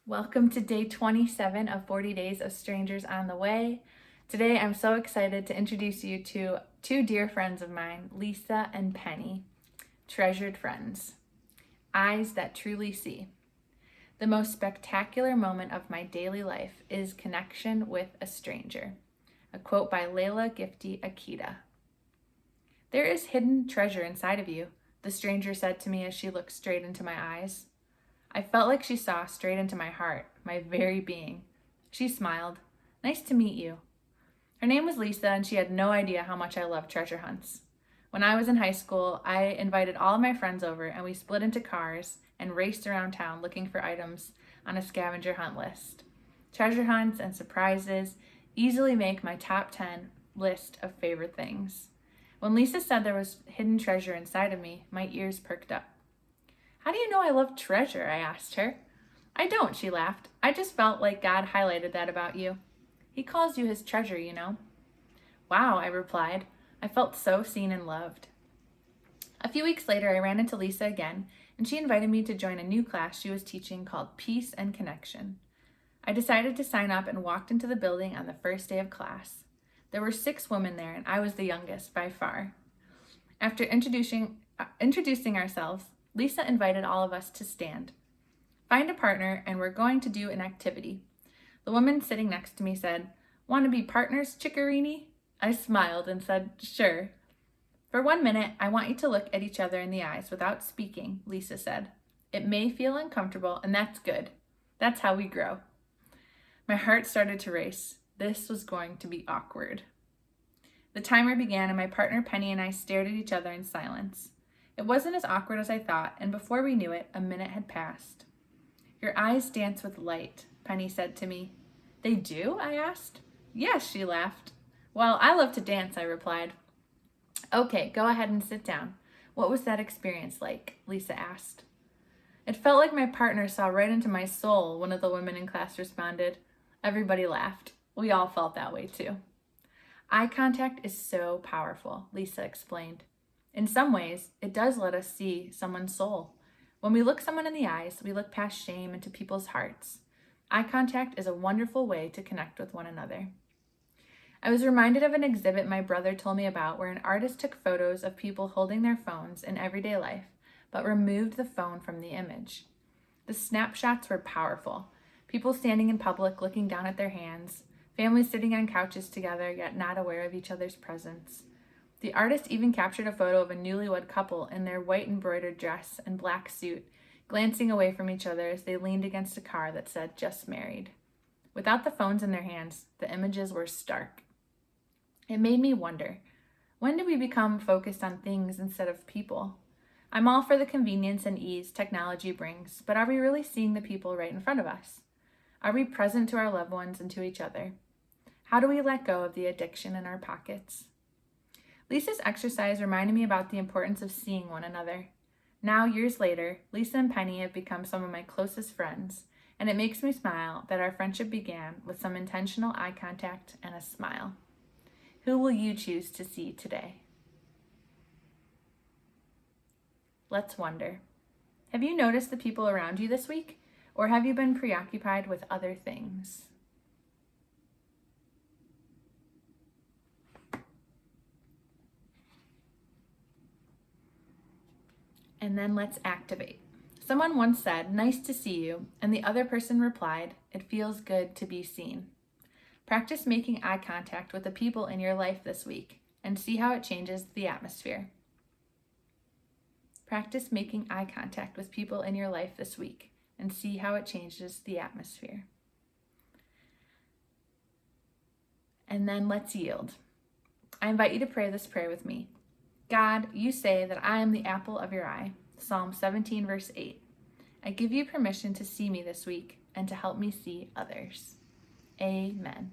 Welcome to day 27 of 40 Days of Strangers on the Way. Today I'm so excited to introduce you to two dear friends of mine, Lisa and Penny. Treasured friends. Eyes that truly see. The most spectacular moment of my daily life is connection with a stranger. A quote by Layla Gifty Akita. There is hidden treasure inside of you, the stranger said to me as she looked straight into my eyes. I felt like she saw straight into my heart, my very being. She smiled. Nice to meet you. Her name was Lisa, and she had no idea how much I loved treasure hunts. When I was in high school, I invited all of my friends over, and we split into cars and raced around town looking for items on a scavenger hunt list. Treasure hunts and surprises easily make my top 10 list of favorite things. When Lisa said there was hidden treasure inside of me, my ears perked up. How do you know I love treasure? I asked her. I don't, she laughed. I just felt like God highlighted that about you. He calls you his treasure, you know. Wow, I replied. I felt so seen and loved. A few weeks later, I ran into Lisa again, and she invited me to join a new class she was teaching called Peace and Connection. I decided to sign up and walked into the building on the first day of class. There were 6 women there, and I was the youngest by far. After introducing ourselves, Lisa invited all of us to stand. Find a partner, and we're going to do an activity. The woman sitting next to me said, "Want to be partners, Chickarini?" I smiled and said, "Sure." For 1 minute, I want you to look at each other in the eyes without speaking, Lisa said. It may feel uncomfortable, and that's good. That's how we grow. My heart started to race. This was going to be awkward. The timer began, and my partner Penny and I stared at each other in silence. It wasn't as awkward as I thought, and before we knew it, a minute had passed. Your eyes dance with light, Penny said to me. They do? I asked. Yes, she laughed. Well, I love to dance, I replied. Okay, go ahead and sit down. What was that experience like? Lisa asked. It felt like my partner saw right into my soul, one of the women in class responded. Everybody laughed. We all felt that way too. Eye contact is so powerful, Lisa explained. In some ways, it does let us see someone's soul. When we look someone in the eyes, we look past shame into people's hearts. Eye contact is a wonderful way to connect with one another. I was reminded of an exhibit my brother told me about where an artist took photos of people holding their phones in everyday life, but removed the phone from the image. The snapshots were powerful. People standing in public looking down at their hands, families sitting on couches together yet not aware of each other's presence. The artist even captured a photo of a newlywed couple in their white embroidered dress and black suit, glancing away from each other as they leaned against a car that said, "Just married." Without the phones in their hands, the images were stark. It made me wonder, when do we become focused on things instead of people? I'm all for the convenience and ease technology brings, but are we really seeing the people right in front of us? Are we present to our loved ones and to each other? How do we let go of the addiction in our pockets? Lisa's exercise reminded me about the importance of seeing one another. Now, years later, Lisa and Penny have become some of my closest friends, and it makes me smile that our friendship began with some intentional eye contact and a smile. Who will you choose to see today? Let's wonder. Have you noticed the people around you this week, or have you been preoccupied with other things? And then let's activate. Someone once said, "Nice to see you," and the other person replied, "It feels good to be seen." Practice making eye contact with the people in your life this week and see how it changes the atmosphere. Practice making eye contact with people in your life this week and see how it changes the atmosphere. And then let's yield. I invite you to pray this prayer with me. God, you say that I am the apple of your eye. Psalm 17, verse 8. I give you permission to see me this week and to help me see others. Amen.